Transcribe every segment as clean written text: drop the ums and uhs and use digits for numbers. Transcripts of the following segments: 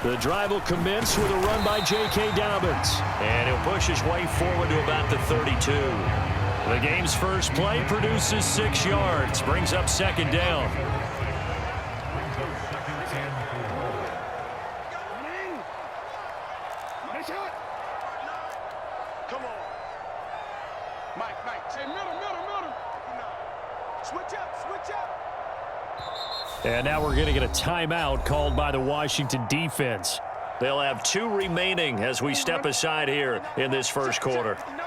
The drive will commence with a run by J.K. Dobbins. And he'll push his way forward to about the 32. The game's first play produces 6 yards, brings up second down. Come on. Mike. Say middle. Switch up. And now we're going to get a timeout called by the Washington defense. They'll have 2 remaining as we step aside here in this first quarter. Let him know.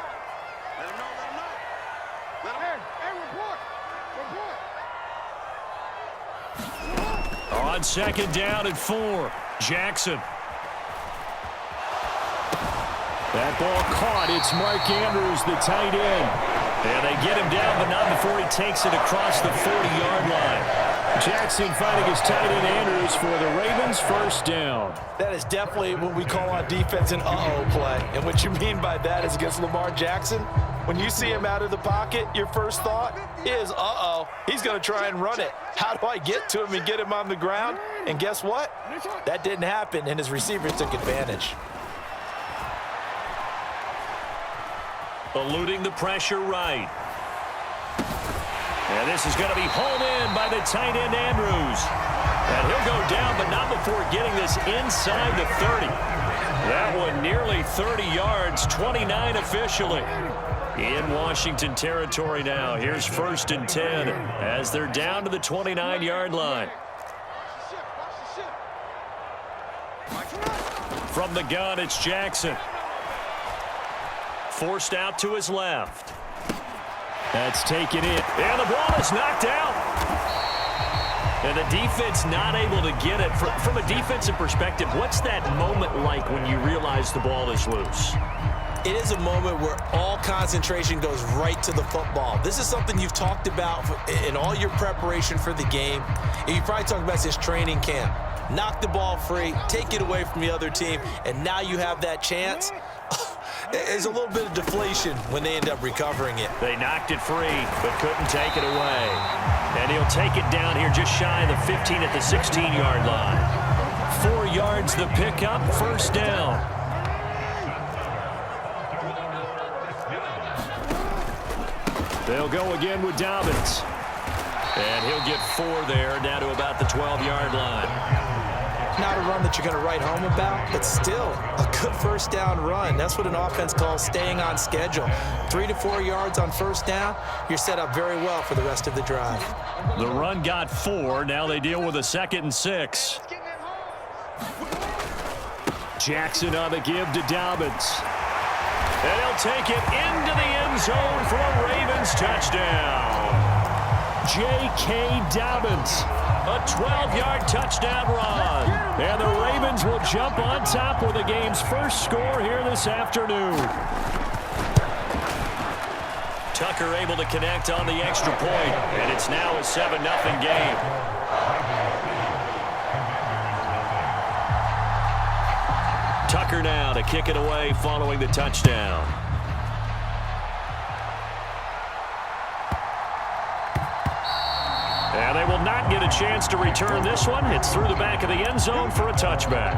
Report. On second down and 4, Jackson. That ball caught. It's Mark Andrews, the tight end. And they get him down, but not before he takes it across the 40-yard line. Jackson finding his tight end Andrews for the Ravens' first down. That is definitely what we call on defense an uh-oh play. And what you mean by that is against Lamar Jackson, when you see him out of the pocket, your first thought is, uh-oh, he's going to try and run it. How do I get to him and get him on the ground? And guess what? That didn't happen, and his receivers took advantage. Eluding the pressure right. And this is going to be hauled in by the tight end Andrews. And he'll go down, but not before getting this inside the 30. That one nearly 30 yards, 29 officially. In Washington territory now. Here's 1st and 10 as they're down to the 29-yard line. From the gun, it's Jackson. Forced out to his left. That's taken in. And the ball is knocked out. And the defense not able to get it. From a defensive perspective, what's that moment like when you realize the ball is loose? It is a moment where all concentration goes right to the football. This is something you've talked about in all your preparation for the game. And you probably talked about this training camp. Knock the ball free, take it away from the other team, and now you have that chance. There's a little bit of deflation when they end up recovering it. They knocked it free, but couldn't take it away. And he'll take it down here just shy of the 15 at the 16-yard line. 4 yards the pickup, first down. They'll go again with Dobbins. And he'll get 4 there, down to about the 12-yard line. Not a run that you're going to write home about, but still a good first down run. That's what an offense calls staying on schedule. 3 to 4 yards on first down, you're set up very well for the rest of the drive. The run got 4. Now they deal with a 2nd and 6. Jackson on the give to Dobbins. And he'll take it into the end zone for a Ravens touchdown. J.K. Dobbins. A 12-yard touchdown run. And the Ravens will jump on top with the game's first score here this afternoon. Tucker able to connect on the extra point, and it's now a 7-0 game. Tucker now to kick it away following the touchdown. And they will not get a chance to return this one. It's through the back of the end zone for a touchback.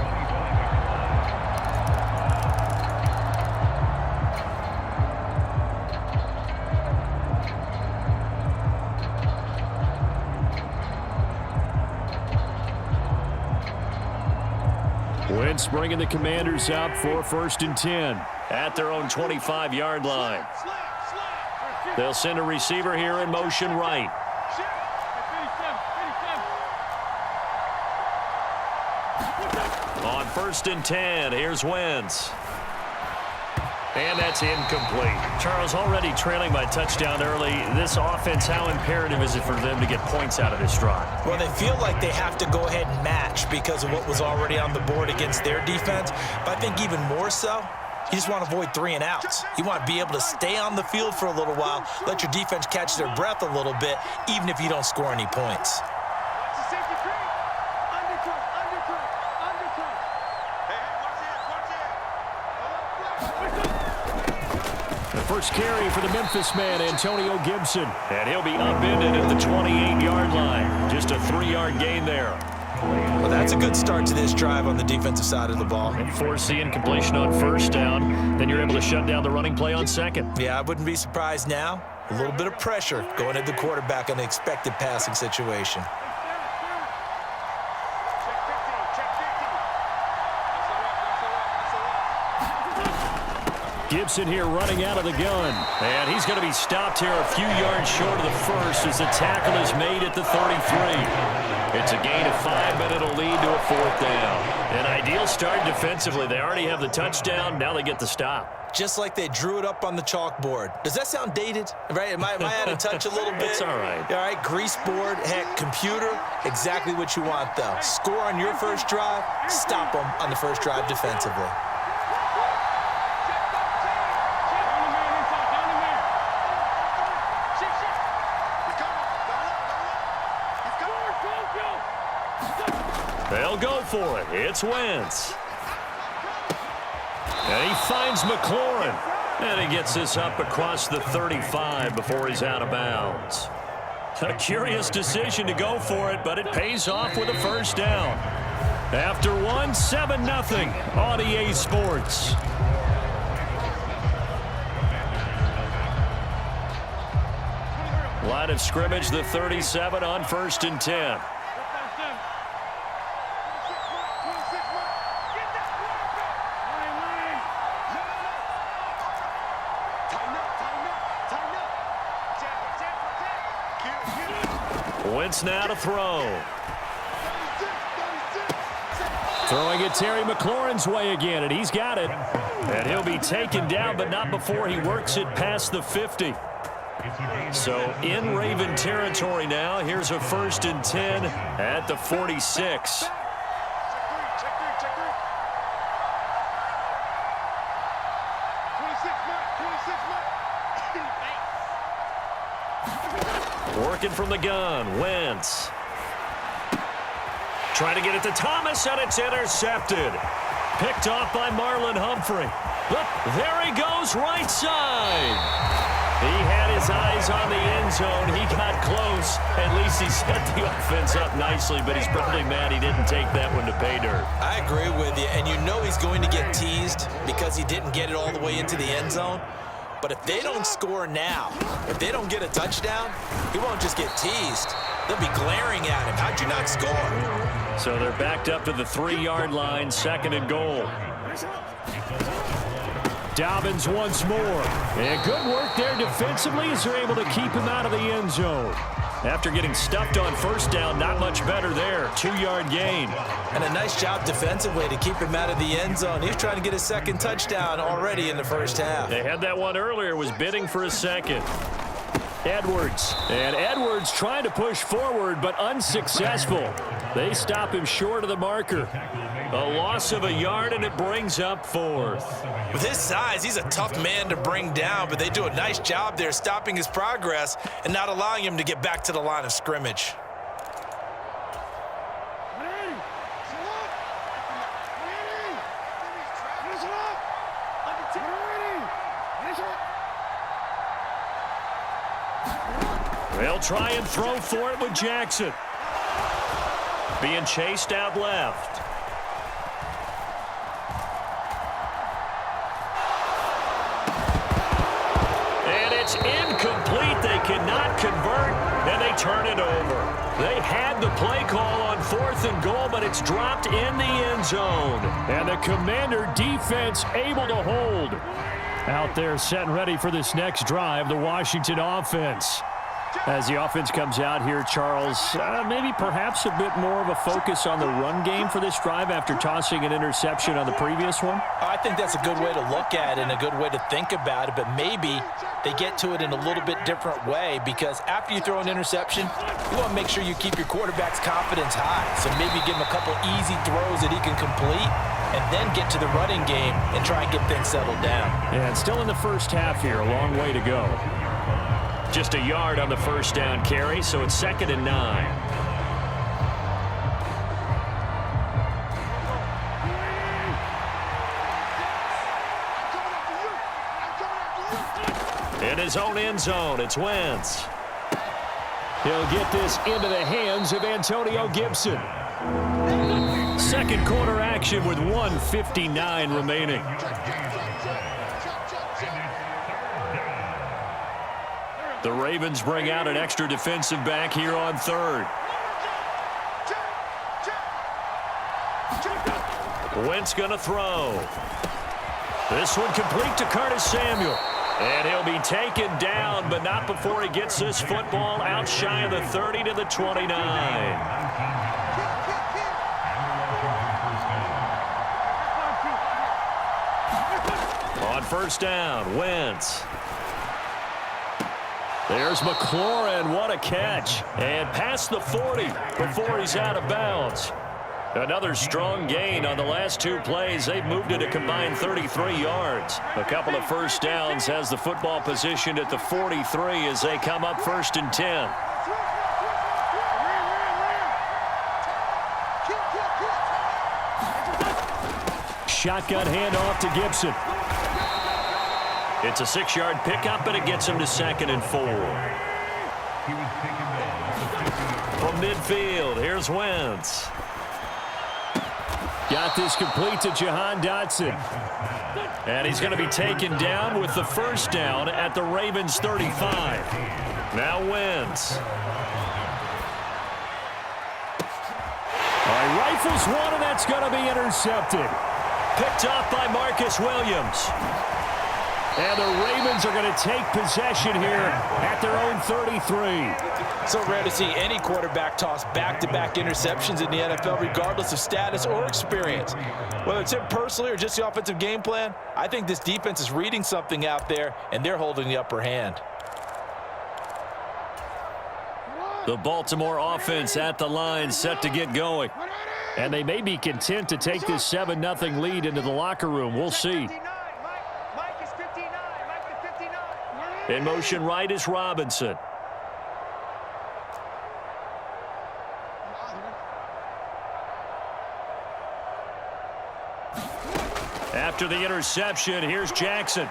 Wentz bringing the Commanders up for 1st and 10 at their own 25-yard line. They'll send a receiver here in motion right. On 1st and 10, here's Wentz. And that's incomplete. Charles, already trailing by touchdown early. This offense, how imperative is it for them to get points out of this drive? Well, they feel like they have to go ahead and match because of what was already on the board against their defense. But I think even more so, you just want to avoid 3 and outs. You want to be able to stay on the field for a little while, let your defense catch their breath a little bit, even if you don't score any points. first carry for the Memphis man, Antonio Gibson. And he'll be upended at the 28-yard line. Just a 3-yard gain there. Well, that's a good start to this drive on the defensive side of the ball. And force the incompletion on first down. Then you're able to shut down the running play on second. Yeah, I wouldn't be surprised now. A little bit of pressure going at the quarterback in an expected passing situation. Gibson here running out of the gun. And he's going to be stopped here a few yards short of the first as the tackle is made at the 33. It's a gain of 5, but it'll lead to a 4th down. An ideal start defensively. They already have the touchdown. Now they get the stop. Just like they drew it up on the chalkboard. Does that sound dated? Right? Am I out of touch a little bit? It's all right. All right, grease board, heck, computer, exactly what you want, though. Score on your first drive, stop them on the first drive defensively. They'll go for it. It's Wentz. And he finds McLaurin. And he gets this up across the 35 before he's out of bounds. A curious decision to go for it, but it pays off with a first down. After one, 7-0 on EA Sports. Line of scrimmage, the 37 on 1st and 10. Wentz now to throw. Throwing it Terry McLaurin's way again, and he's got it. And he'll be taken down, but not before he works it past the 50. So in Raven territory now. Here's a 1st and 10 at the 46. Working from the gun, Wentz. Trying to get it to Thomas, and it's intercepted. Picked off by Marlon Humphrey. Look, there he goes, right side. He had his eyes on the end zone. He got close. At least he set the offense up nicely, but he's probably mad he didn't take that one to pay dirt. I agree with you, and you know he's going to get teased because he didn't get it all the way into the end zone. But if they don't score now, if they don't get a touchdown, he won't just get teased. They'll be glaring at him. How'd you not score? So they're backed up to the 3-yard line, 2nd and goal. Dobbins once more. And good work there defensively as they're able to keep him out of the end zone. After getting stuffed on first down, not much better there. 2-yard gain. And a nice job defensively to keep him out of the end zone. He was trying to get his 2nd touchdown already in the first half. They had that one earlier, was bidding for a 2nd. Edwards. And Edwards trying to push forward, but unsuccessful. They stop him short of the marker. A loss of a yard, and it brings up 4th. With his size, he's a tough man to bring down, but they do a nice job there stopping his progress and not allowing him to get back to the line of scrimmage. They'll try and throw for it with Jackson. Being chased out left. And it's incomplete. They cannot convert, and they turn it over. They had the play call on 4th and goal, but it's dropped in the end zone. And the Commander defense able to hold. Out there set and ready for this next drive, the Washington offense. As the offense comes out here, Charles, maybe perhaps a bit more of a focus on the run game for this drive after tossing an interception on the previous one? I think that's a good way to look at it and a good way to think about it, but maybe they get to it in a little bit different way because after you throw an interception, you want to make sure you keep your quarterback's confidence high. So maybe give him a couple easy throws that he can complete and then get to the running game and try and get things settled down. Yeah, it's still in the first half here, a long way to go. Just a yard on the first down carry, so it's 2nd and 9. his own end zone. It's Wentz. He'll get this into the hands of Antonio Gibson. Second quarter action with 1:59 remaining. The Ravens bring out an extra defensive back here on third. Wentz going to throw. This one complete to Curtis Samuel. And he'll be taken down, but not before he gets this football out shy of the 30 to the 29. On first down, Wentz. There's McLaurin. What a catch. And past the 40 before he's out of bounds. Another strong gain on the last two plays. They've moved it a combined 33 yards. A couple of first downs, has the football positioned at the 43 as they come up 1st and 10. Shotgun handoff to Gibson. It's a 6-yard pickup, and it gets him to 2nd and 4. From midfield, here's Wentz. Got this complete to Jahan Dotson. And he's going to be taken down with the first down at the Ravens 35. Now Wentz. All right, rifles one, and that's going to be intercepted. Picked off by Marcus Williams. And the Ravens are going to take possession here at their own 33. So rare to see any quarterback toss back-to-back interceptions in the NFL, regardless of status or experience. Whether it's him personally or just the offensive game plan, I think this defense is reading something out there, and they're holding the upper hand. The Baltimore offense at the line, set to get going. And they may be content to take this 7-0 lead into the locker room. We'll see. In motion right is Robinson. After the interception, here's Jackson.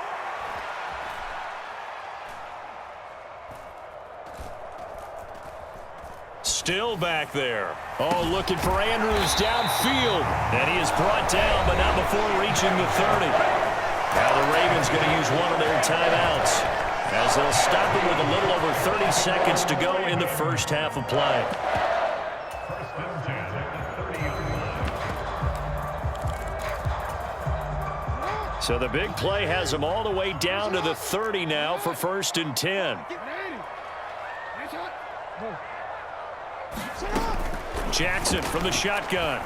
Still back there. Oh, looking for Andrews downfield. And he is brought down, but not before reaching the 30. Now the Ravens going to use one of their timeouts, as they'll stop it with a little over 30 seconds to go in the first half of play. So the big play has them all the way down to the 30 now for 1st and 10. Jackson from the shotgun.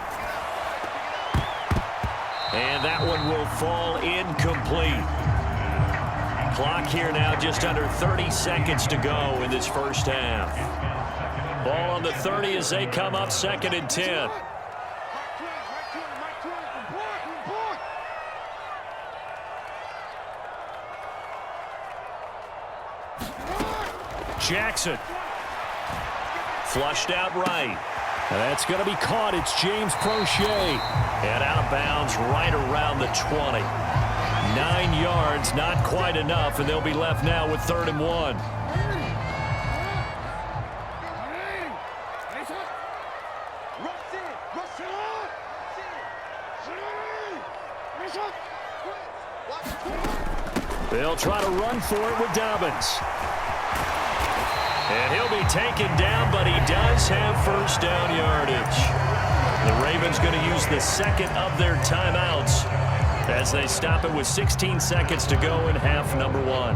And that one will fall incomplete. Clock here now just under 30 seconds to go in this first half. Ball on the 30 as they come up 2nd and 10. Jackson. Flushed out right. And that's going to be caught. It's James Prochet. And out of bounds right around the 20. 9 yards, not quite enough, and they'll be left now with 3rd and 1. They'll try to run for it with Dobbins. And he'll be taken down, but he does have first down yardage. The Ravens going to use the second of their timeouts as they stop it with 16 seconds to go in half number 1.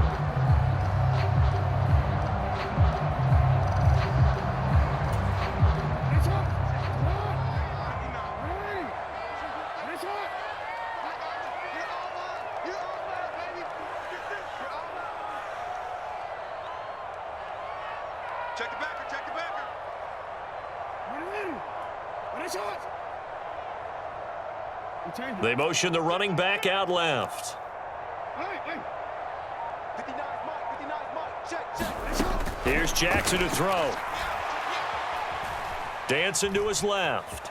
Check the backer, check the backer. They motion the running back out left. 59, Mike, check. Here's Jackson to throw. Dancing to his left.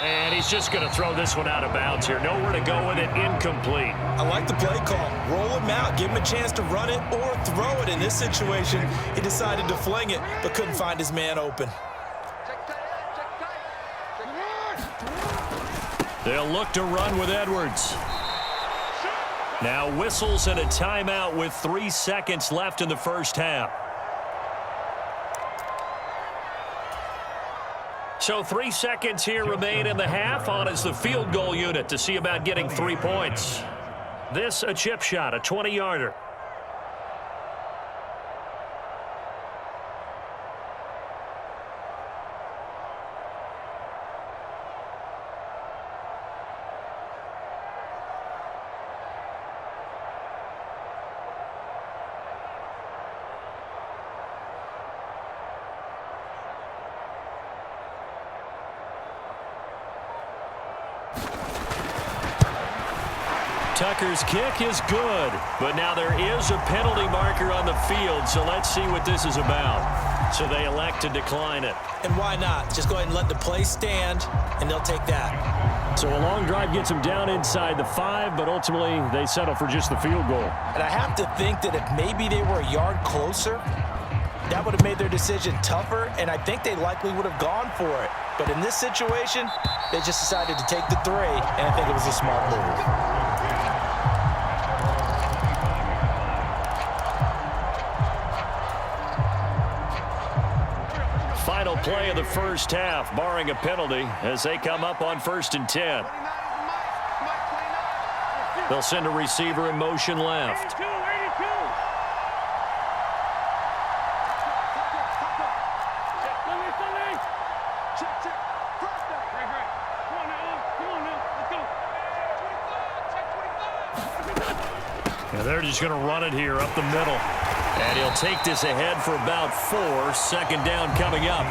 And he's just going to throw this one out of bounds here. Nowhere to go with it. Incomplete. I like the play call. Roll him out. Give him a chance to run it or throw it. In this situation, he decided to fling it, but couldn't find his man open. They'll look to run with Edwards. Now whistles and a timeout with 3 seconds left in the first half. So 3 seconds here remain in the half. On is the field goal unit to see about getting 3 points. This a chip shot, a 20-yarder. Tucker's kick is good, but now there is a penalty marker on the field, so let's see what this is about. So they elect to decline it. And why not? Just go ahead and let the play stand, and they'll take that. So a long drive gets them down inside the 5, but ultimately they settle for just the field goal. And I have to think that if maybe they were a yard closer, that would have made their decision tougher, and I think they likely would have gone for it. But in this situation, they just decided to take the 3, and I think it was a smart move. Final play of the first half, barring a penalty, as they come up on 1st and 10. They'll send a receiver in motion left. And they're just going to run it here up the middle. And he'll take this ahead for about 4. 2nd down coming up.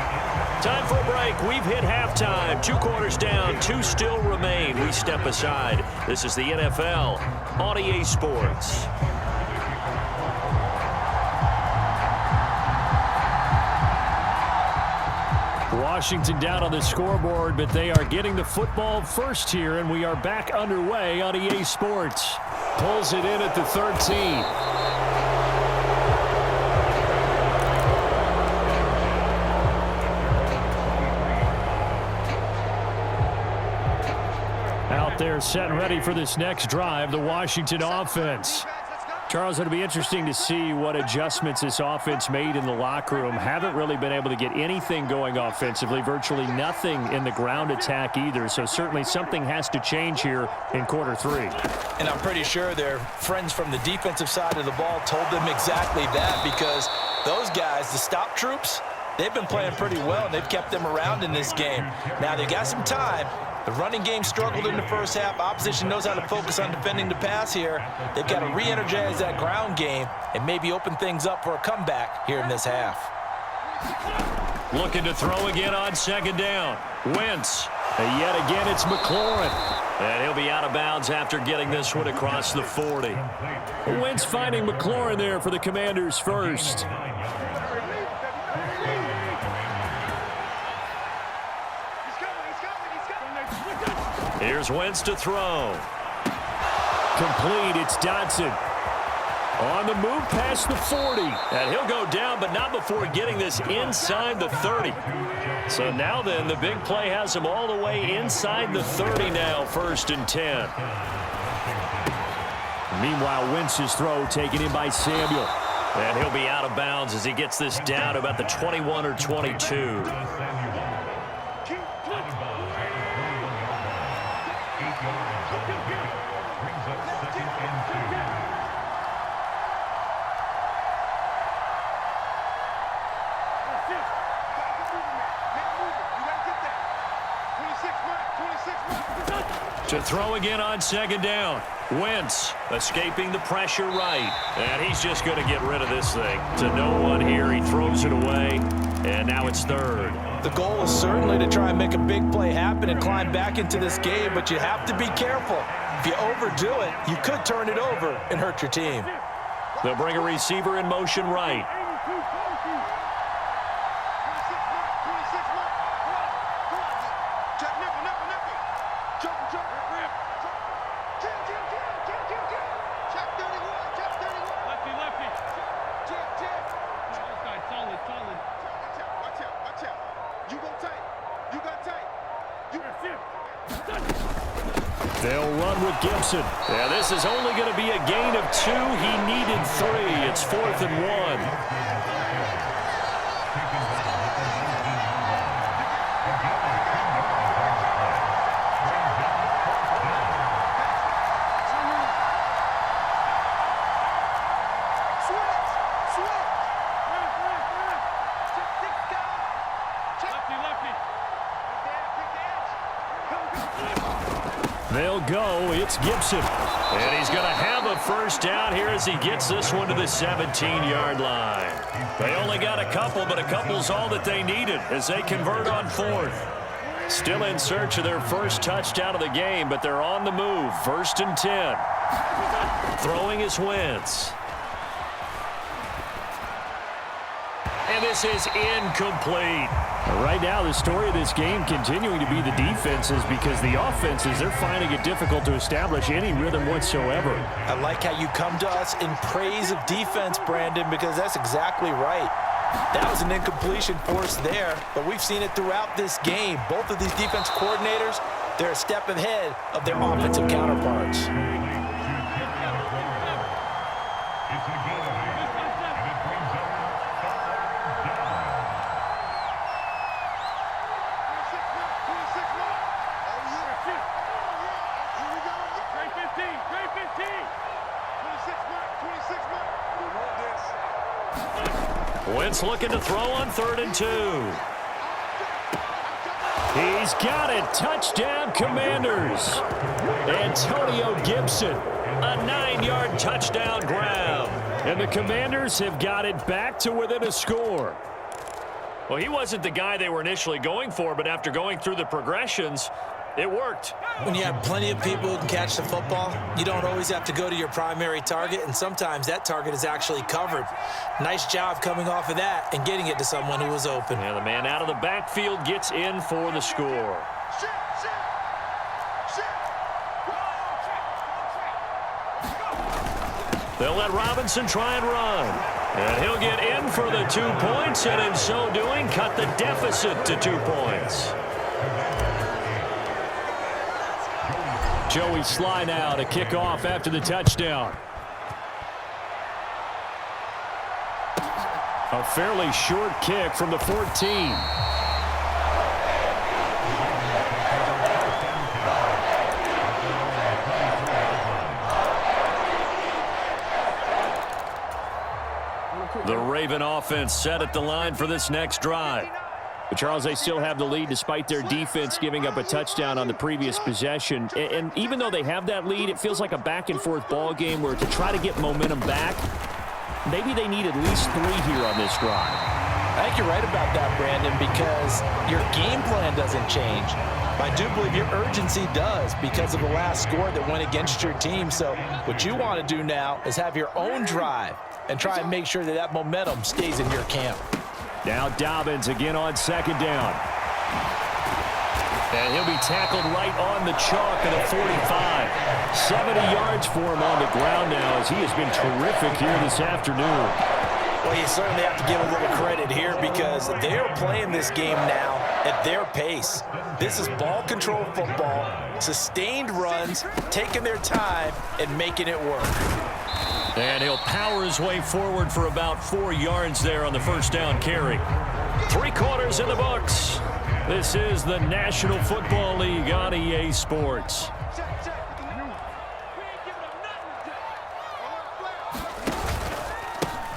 Time for a break. We've hit halftime. 2 quarters down. 2 still remain. We step aside. This is the NFL on EA Sports. Washington down on the scoreboard, but they are getting the football first here, and we are back underway on EA Sports. Pulls it in at the 13. Out there set and ready for this next drive, the Washington offense. Charles, it'll be interesting to see what adjustments this offense made in the locker room. Haven't really been able to get anything going offensively, virtually nothing in the ground attack either. So certainly something has to change here in quarter 3. And I'm pretty sure their friends from the defensive side of the ball told them exactly that, because those guys, the stop troops, they've been playing pretty well, and they've kept them around in this game. Now they've got some time. The running game struggled in the first half. Opposition knows how to focus on defending the pass here. They've got to re-energize that ground game and maybe open things up for a comeback here in this half. Looking to throw again on 2nd down. Wentz. And yet again, it's McLaurin. And he'll be out of bounds after getting this one across the 40. Wentz finding McLaurin there for the Commanders first. Here's Wentz to throw. Complete. It's Dotson. On the move past the 40. And he'll go down, but not before getting this inside the 30. So now then, the big play has him all the way inside the 30 now, 1st and 10. Meanwhile, Wentz's throw taken in by Samuel. And he'll be out of bounds as he gets this down about the 21 or 22. To throw again on 2nd down. Wentz escaping the pressure right. And he's just going to get rid of this thing. To no one here. He throws it away. And now it's 3rd. The goal is certainly to try and make a big play happen and climb back into this game, but you have to be careful. If you overdo it, you could turn it over and hurt your team. They'll bring a receiver in motion right. They'll run with Gibson. Yeah, this is only going to be a gain of 2. He needed 3. It's 4th and 1. They'll go. It's Gibson. And he's going to have a first down here as he gets this one to the 17-yard line. They only got a couple, but a couple's all that they needed as they convert on 4th. Still in search of their first touchdown of the game, but they're on the move. 1st and 10. Throwing is Wentz. And this is incomplete. Right now, the story of this game continuing to be the defenses because the offenses, they're finding it difficult to establish any rhythm whatsoever. I like how you come to us in praise of defense, Brandon, because that's exactly right. That was an incompletion force there, but we've seen it throughout this game. Both of these defense coordinators, they're a step ahead of their offensive counterparts. Wentz looking to throw on 3rd and 2. He's got it. Touchdown, Commanders. Antonio Gibson, a 9-yard touchdown grab. And the Commanders have got it back to within a score. Well, he wasn't the guy they were initially going for, but after going through the progressions, it worked. When you have plenty of people who can catch the football, you don't always have to go to your primary target, and sometimes that target is actually covered. Nice job coming off of that and getting it to someone who was open. And the man out of the backfield gets in for the score. They'll let Robinson try and run. And he'll get in for the 2 points, and in so doing, cut the deficit to 2 points. Joey Sly now to kick off after the touchdown. A fairly short kick from the 14. The Raven offense set at the line for this next drive. But Charles, they still have the lead despite their defense giving up a touchdown on the previous possession. And even though they have that lead, it feels like a back-and-forth ball game where to try to get momentum back, maybe they need at least 3 here on this drive. I think you're right about that, Brandon, because your game plan doesn't change. I do believe your urgency does because of the last score that went against your team. So what you want to do now is have your own drive and try and make sure that that momentum stays in your camp. Now Dobbins again on 2nd down. And he'll be tackled right on the chalk at the 45. 70 yards for him on the ground now as he has been terrific here this afternoon. Well, you certainly have to give a little credit here because they're playing this game now at their pace. This is ball control football, sustained runs, taking their time and making it work. And he'll power his way forward for about 4 yards there on the first down carry. 3 quarters in the books. This is the National Football League on EA Sports.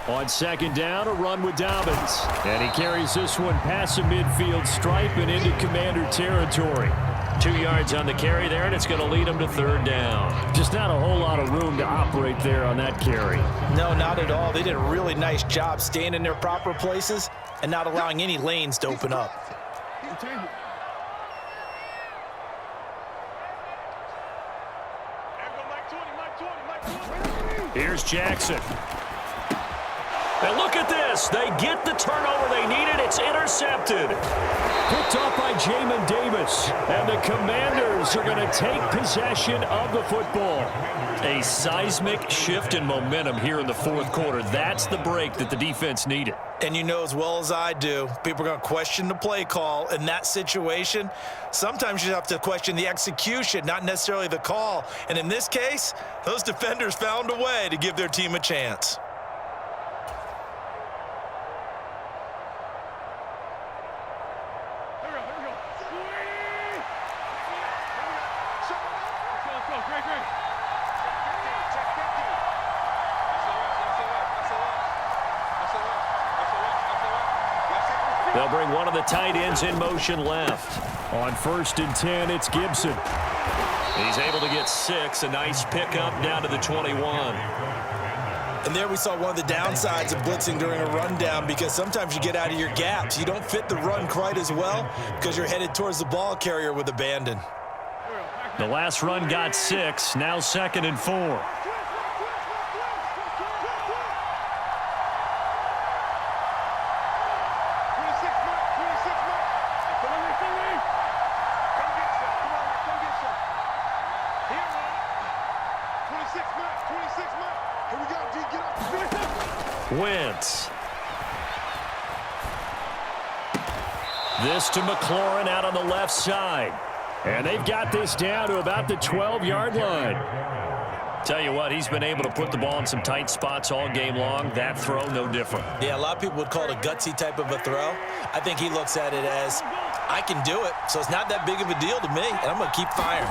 On 2nd down, a run with Dobbins. And he carries this one past the midfield stripe and into Commander territory. 2 yards on the carry there, and it's going to lead him to 3rd down. Just not a whole lot of room to operate there on that carry. No, not at all. They did a really nice job staying in their proper places and not allowing any lanes to open up. Here's Jackson. And look at this. They get the turnover they needed. It's intercepted. Picked off by Jamin Davis. And the Commanders are going to take possession of the football. A seismic shift in momentum here in the fourth quarter. That's the break that the defense needed. And you know as well as I do, people are going to question the play call in that situation. Sometimes you have to question the execution, not necessarily the call. And in this case, those defenders found a way to give their team a chance. They'll bring one of the tight ends in motion left. On 1st and 10, it's Gibson. He's able to get 6. A nice pickup down to the 21. And there we saw one of the downsides of blitzing during a rundown, because sometimes you get out of your gaps. You don't fit the run quite as well because you're headed towards the ball carrier with abandon. The last run got 6. Now 2nd and 4. Wentz. This to McLaurin out on the left side. And they've got this down to about the 12-yard line. Tell you what, he's been able to put the ball in some tight spots all game long. That throw, no different. Yeah, a lot of people would call it a gutsy type of a throw. I think he looks at it as, I can do it, so it's not that big of a deal to me, and I'm going to keep firing.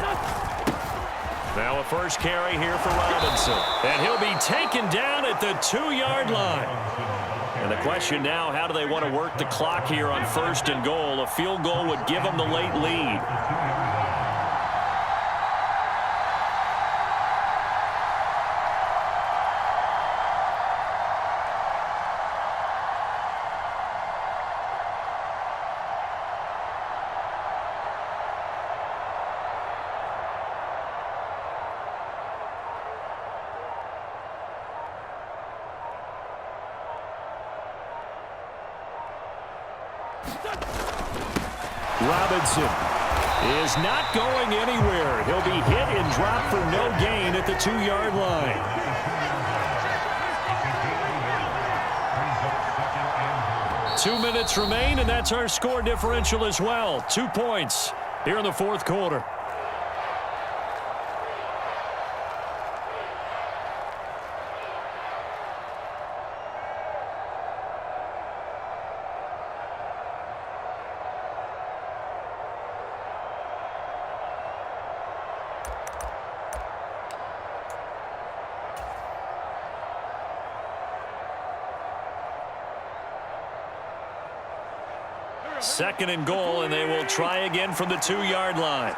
Now a first carry here for Robinson. And he'll be taken down at the 2-yard line. And the question now, how do they want to work the clock here on 1st and goal? A field goal would give them the late lead. Robinson is not going anywhere. He'll be hit and dropped for no gain at the 2-yard line. Two minutes remain, and that's our score differential as well. 2 points here in the fourth quarter. Second and goal, and they will try again from the 2-yard line.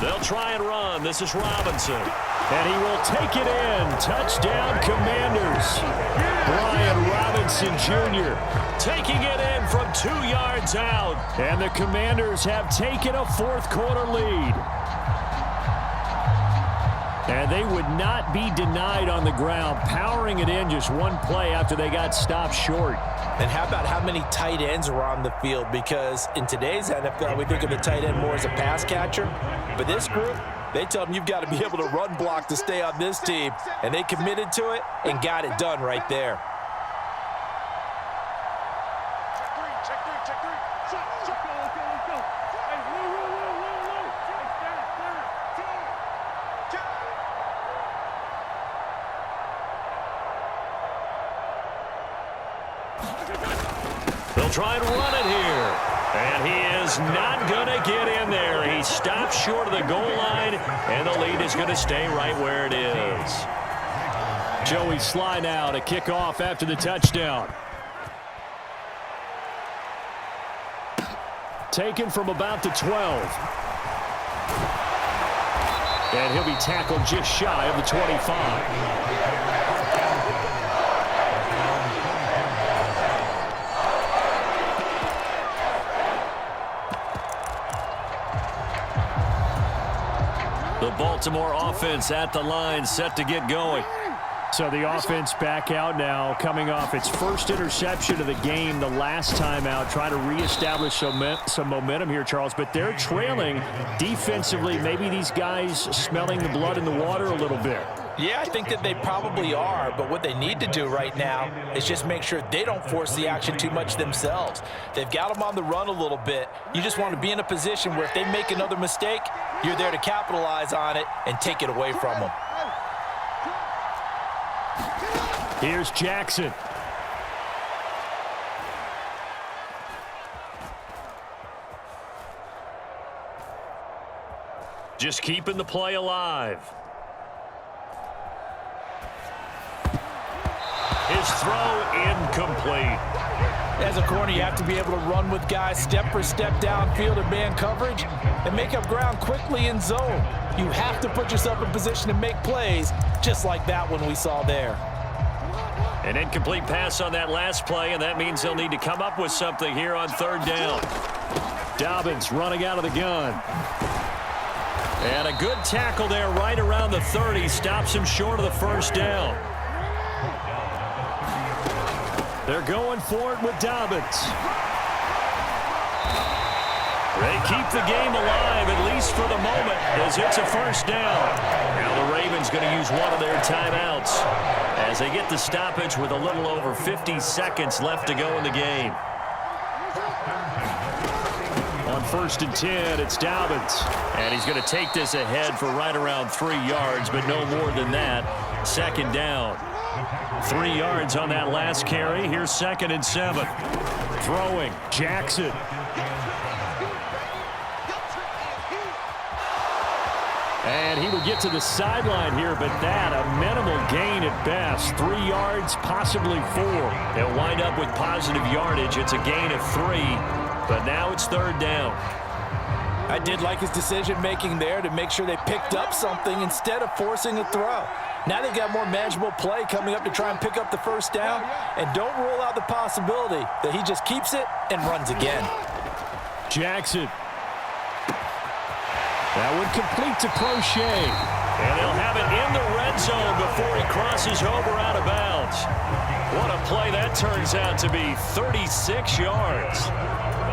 They'll try and run. This is Robinson. And he will take it in. Touchdown, Commanders. Brian Robinson Jr. taking it in from 2 yards out. And the Commanders have taken a fourth quarter lead. And they would not be denied on the ground, powering it in just one play after they got stopped short. And how about how many tight ends are on the field? Because in today's NFL, we think of the tight end more as a pass catcher. But this group, they tell them you've got to be able to run block to stay on this team. And they committed to it and got it done right there. They'll try and run it here. And he is not going to get in there. He stopped short of the goal line, and the lead is going to stay right where it is. Joey Sly now to kick off after the touchdown. Taken from about the 12. And he'll be tackled just shy of the 25. Baltimore offense at the line, set to get going. So the offense back out now, coming off its first interception of the game the last time out, trying to reestablish some momentum here, Charles. But they're trailing defensively. Maybe these guys smelling the blood in the water a little bit. Yeah, I think that they probably are, but what they need to do right now is just make sure they don't force the action too much themselves. They've got them on the run a little bit. You just want to be in a position where if they make another mistake, you're there to capitalize on it and take it away from them. Here's Jackson. Just keeping the play alive. His throw incomplete. As a corner, you have to be able to run with guys step for step downfield in man coverage and make up ground quickly in zone. You have to put yourself in position to make plays just like that one we saw there. An incomplete pass on that last play, and that means they'll need to come up with something here on third down. Dobbins running out of the gun. And a good tackle there right around the 30. Stops him short of the first down. They're going for it with Dobbins. They keep the game alive, at least for the moment, as it's a first down. Now the Ravens going to use one of their timeouts as they get the stoppage with a little over 50 seconds left to go in the game. On 1st and 10, it's Dobbins. And he's going to take this ahead for right around 3 yards, but no more than that. Second down. 3 yards on that last carry. Here's 2nd and 7. Throwing, Jackson. And he will get to the sideline here, but that a minimal gain at best. 3 yards, possibly 4. They'll wind up with positive yardage. It's a gain of 3, but now it's third down. I did like his decision-making there to make sure they picked up something instead of forcing a throw. Now they've got more manageable play coming up to try and pick up the first down, and don't rule out the possibility that he just keeps it and runs again. Jackson. That would complete to Crochet. And they'll have it in the red zone before he crosses over out of bounds. What a play that turns out to be, 36 yards.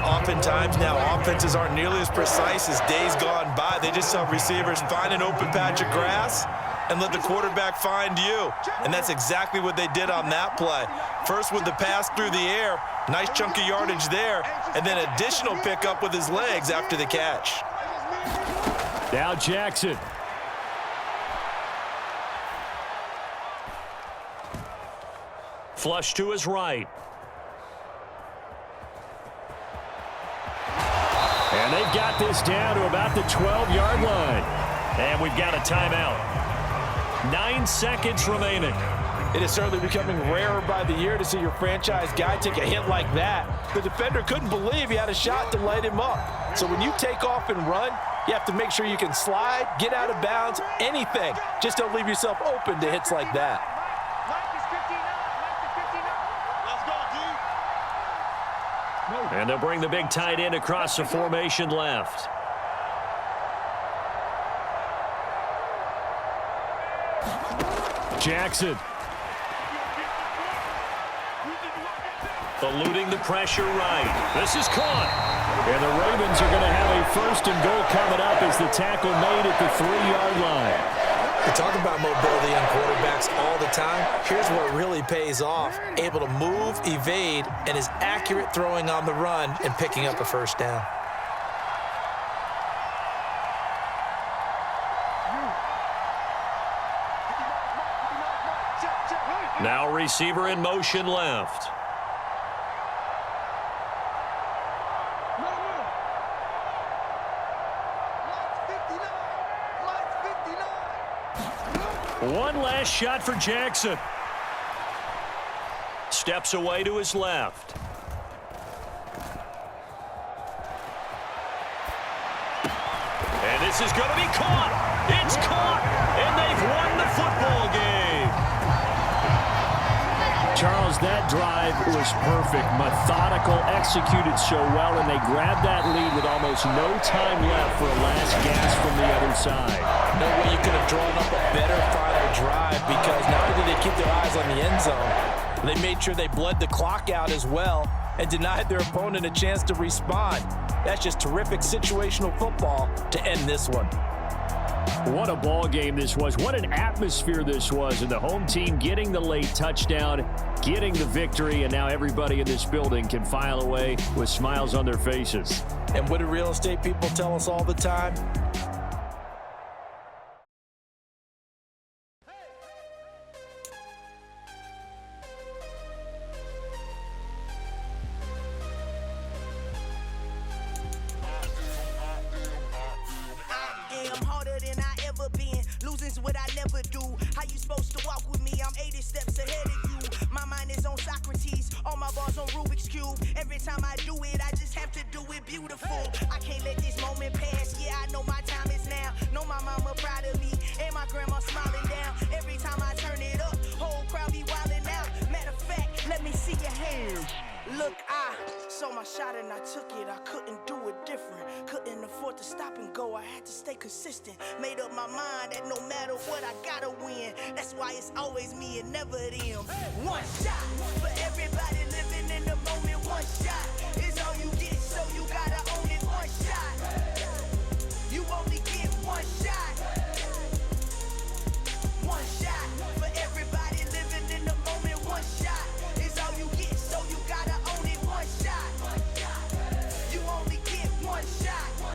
Oftentimes now offenses aren't nearly as precise as days gone by. They just have receivers find an open patch of grass and let the quarterback find you. And that's exactly what they did on that play. First with the pass through the air, nice chunk of yardage there, and then additional pickup with his legs after the catch. Now Jackson. Flush to his right. And they've got this down to about the 12-yard line. And we've got a timeout. 9 seconds remaining. It is certainly becoming rarer by the year to see your franchise guy take a hit like that. The defender couldn't believe he had a shot to light him up. So when you take off and run, you have to make sure you can slide, get out of bounds, anything. Just don't leave yourself open to hits like that. And they'll bring the big tight end across the formation left. Jackson. Eluding the pressure right. This is caught. And the Ravens are going to have a 1st and goal coming up as the tackle made at the 3-yard line. We talk about mobility on quarterbacks all the time. Here's where it really pays off. Able to move, evade, and is accurate throwing on the run and picking up a first down. Now receiver in motion left. One last shot for Jackson. Steps away to his left. And this is going to be caught. It's caught. And they've won the football game. Charles, that drive was perfect, methodical, executed so well, and they grabbed that lead with almost no time left for a last gasp from the other side. No way you could have drawn up a better final drive, because not only did they keep their eyes on the end zone, they made sure they bled the clock out as well and denied their opponent a chance to respond. That's just terrific situational football to end this one. What a ball game this was. What an atmosphere this was. And the home team getting the late touchdown, getting the victory, and now everybody in this building can file away with smiles on their faces. And what do real estate people tell us all the time? Losing's what I never do. How you supposed to walk with me? I'm 80 steps ahead of you. My mind is on Socrates, all my bars on Rubik's Cube. Every time I do it, I just have to do it beautiful. I can't let this moment pass. Yeah, I know my time is now. Know my mama proud of me, and my grandma smiling down. Every time I turn it up, whole crowd be wildin' out. Matter of fact, let me see your hands. Look, I saw my shot and I took it. I couldn't do it different. Couldn't afford to stop and go. I had to stay consistent. Made up my mind that no matter what, I gotta win. That's why it's always me and never them. One shot for everybody living in the moment. One shot.